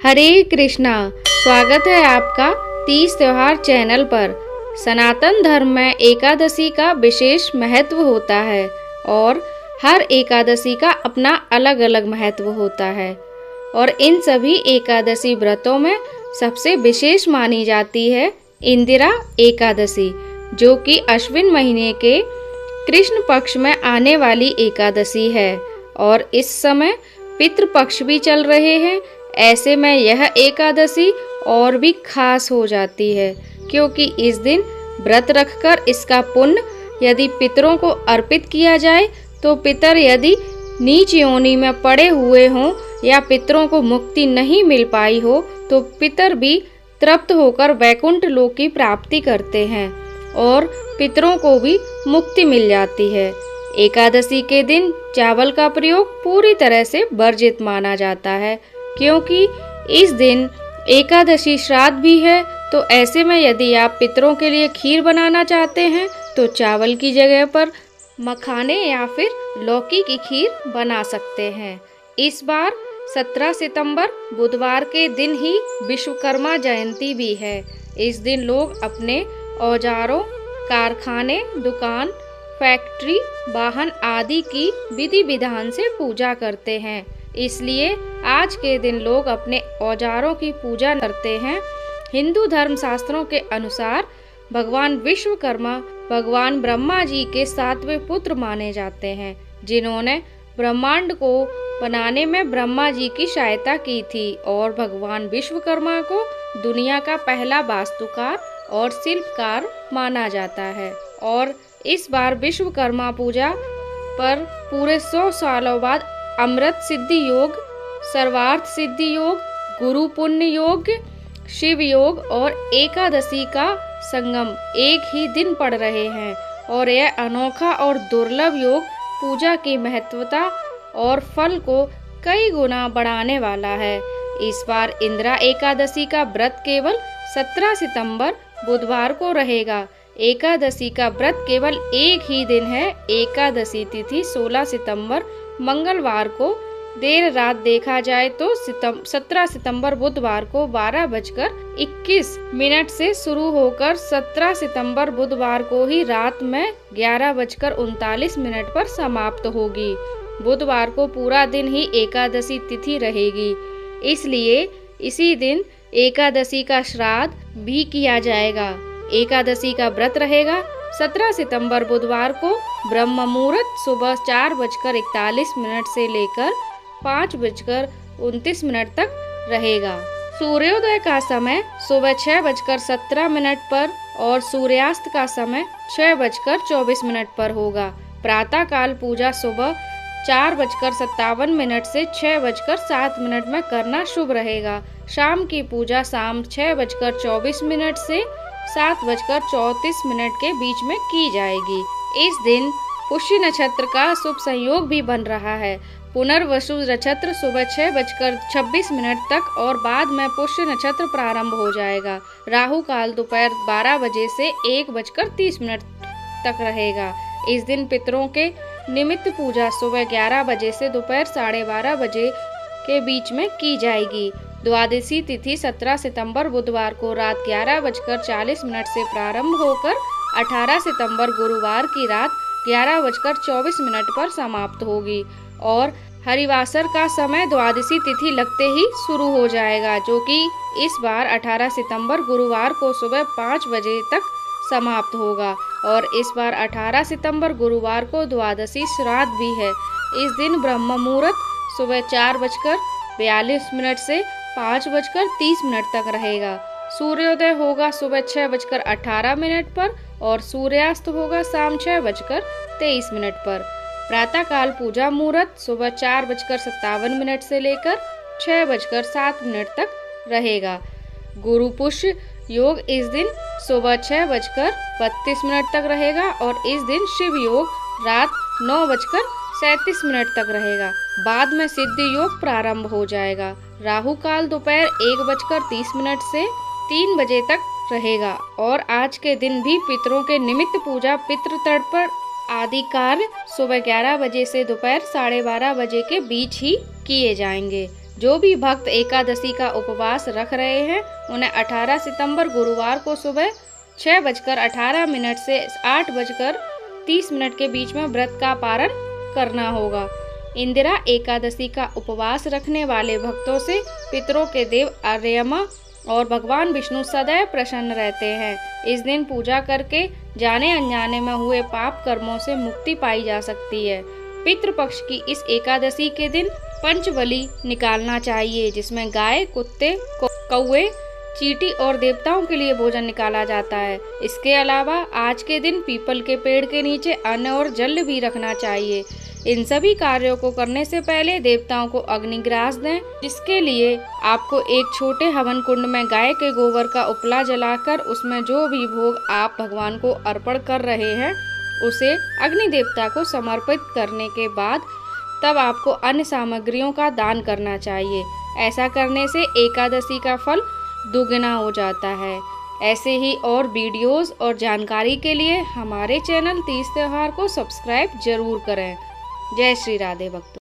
हरे कृष्णा। स्वागत है आपका तीज त्योहार चैनल पर। सनातन धर्म में एकादशी का विशेष महत्व होता है और हर एकादशी का अपना अलग अलग महत्व होता है और इन सभी एकादशी व्रतों में सबसे विशेष मानी जाती है इंदिरा एकादशी, जो कि अश्विन महीने के कृष्ण पक्ष में आने वाली एकादशी है और इस समय पितृपक्ष भी चल रहे हैं। ऐसे में यह एकादशी और भी खास हो जाती है क्योंकि इस दिन व्रत रखकर इसका पुण्य यदि पितरों को अर्पित किया जाए तो पितर यदि नीच योनि में पड़े हुए हों या पितरों को मुक्ति नहीं मिल पाई हो तो पितर भी तृप्त होकर वैकुंठ लोक की प्राप्ति करते हैं और पितरों को भी मुक्ति मिल जाती है। एकादशी के दिन चावल का प्रयोग पूरी तरह से वर्जित माना जाता है क्योंकि इस दिन एकादशी श्राद्ध भी है। तो ऐसे में यदि आप पितरों के लिए खीर बनाना चाहते हैं तो चावल की जगह पर मखाने या फिर लौकी की खीर बना सकते हैं। इस बार 17 सितंबर बुधवार के दिन ही विश्वकर्मा जयंती भी है। इस दिन लोग अपने औजारों, कारखाने, दुकान, फैक्ट्री, वाहन आदि की विधि विधान से पूजा करते हैं। इसलिए आज के दिन लोग अपने औजारों की पूजा करते हैं। हिंदू धर्म शास्त्रों के अनुसार भगवान विश्वकर्मा भगवान ब्रह्मा जी के 7वें पुत्र माने जाते हैं, जिन्होंने ब्रह्मांड को बनाने में ब्रह्मा जी की सहायता की थी और भगवान विश्वकर्मा को दुनिया का पहला वास्तुकार और शिल्पकार माना जाता है। और इस बार विश्वकर्मा पूजा पर पूरे 100 सालों बाद अमृत सिद्धि योग, सर्वार्थ सिद्धि योग, गुरु पुण्य योग, शिव योग और एकादशी का संगम एक ही दिन पड़ रहे हैं और यह अनोखा और दुर्लभ योग पूजा की महत्वता और फल को कई गुना बढ़ाने वाला है। इस बार इंदिरा एकादशी का व्रत केवल 17 सितंबर बुधवार को रहेगा। एकादशी का व्रत केवल एक ही दिन है। एकादशी तिथि 16 सितंबर मंगलवार को देर रात देखा जाए तो 17 सितंबर बुधवार को 12:21 से शुरू होकर 17 सितंबर बुधवार को ही रात में 11:39 पर समाप्त होगी। बुधवार को पूरा दिन ही एकादशी तिथि रहेगी, इसलिए इसी दिन एकादशी का श्राद्ध भी किया जाएगा। एकादशी का व्रत रहेगा 17 सितंबर बुधवार को ब्रह्म मुहूर्त सुबह 4:41 से लेकर 5:29 तक रहेगा। सूर्योदय का समय सुबह 6:17 पर और सूर्यास्त का समय 6:24 पर होगा। प्रातः काल पूजा सुबह 4:57 से 6:07 में करना शुभ रहेगा। शाम की पूजा शाम 6:24 से 7:34 के बीच में की जाएगी। इस दिन पुष्य नक्षत्र का शुभ संयोग भी बन रहा है। पुनर्वसु नक्षत्र सुबह 6:26 तक और बाद में पुष्य नक्षत्र प्रारंभ हो जाएगा। राहु काल दोपहर 12 बजे से 1:30 तक रहेगा। इस दिन पितरों के निमित्त पूजा सुबह 11 बजे से दोपहर 12:30 बजे के बीच में की जाएगी। द्वादशी तिथि 17 सितंबर बुधवार को रात 11:40 से प्रारंभ होकर 18 सितंबर गुरुवार की रात 11:24 पर समाप्त होगी और हरिवासर का समय द्वादशी तिथि लगते ही शुरू हो जाएगा, जो कि इस बार 18 सितंबर गुरुवार को सुबह 5 बजे तक समाप्त होगा और इस बार 18 सितंबर गुरुवार को द्वादशी श्राद्ध भी है। इस दिन ब्रह्म मुहूर्त सुबह 4:42 से 5:30 तक रहेगा। सूर्योदय होगा सुबह 6:18 पर और सूर्यास्त होगा शाम 6:23 पर। प्रातः काल पूजा मुहूर्त सुबह 4:57 से लेकर 6:07 तक रहेगा। गुरु पुष्य योग इस दिन सुबह 6:32 तक रहेगा और इस दिन शिव योग रात 9:37 तक रहेगा। बाद में सिद्धि योग प्रारंभ हो जाएगा। राहु काल दोपहर 1:30 से 3 बजे तक रहेगा और आज के दिन भी पितरों के निमित्त पूजा, पितृ तर्पण आदि कार्य सुबह 11 बजे से दोपहर 12:30 बजे के बीच ही किए जाएंगे। जो भी भक्त एकादशी का उपवास रख रहे हैं उन्हें 18 सितंबर गुरुवार को सुबह 6:18 से 8:30 के बीच में व्रत का पारण करना होगा। इंदिरा एकादशी का उपवास रखने वाले भक्तों से पितरों के देव आर्यमा और भगवान विष्णु सदैव प्रसन्न रहते हैं। इस दिन पूजा करके जाने अनजाने में हुए पाप कर्मों से मुक्ति पाई जा सकती है। पितृपक्ष की इस एकादशी के दिन पंचबली निकालना चाहिए, जिसमें गाय, कुत्ते, कौवे, चींटी और देवताओं के लिए भोजन निकाला जाता है। इसके अलावा आज के दिन पीपल के पेड़ के नीचे अन्न और जल भी रखना चाहिए। इन सभी कार्यों को करने से पहले देवताओं को अग्निग्रास दें, जिसके लिए आपको एक छोटे हवन कुंड में गाय के गोबर का उपला जलाकर उसमें जो भी भोग आप भगवान को अर्पण कर रहे हैं उसे अग्नि देवता को समर्पित करने के बाद तब आपको अन्य सामग्रियों का दान करना चाहिए। ऐसा करने से एकादशी का फल दुगना हो जाता है। ऐसे ही और वीडियोस और जानकारी के लिए हमारे चैनल तीज त्योहार को सब्सक्राइब जरूर करें। जय श्री राधे भक्तों।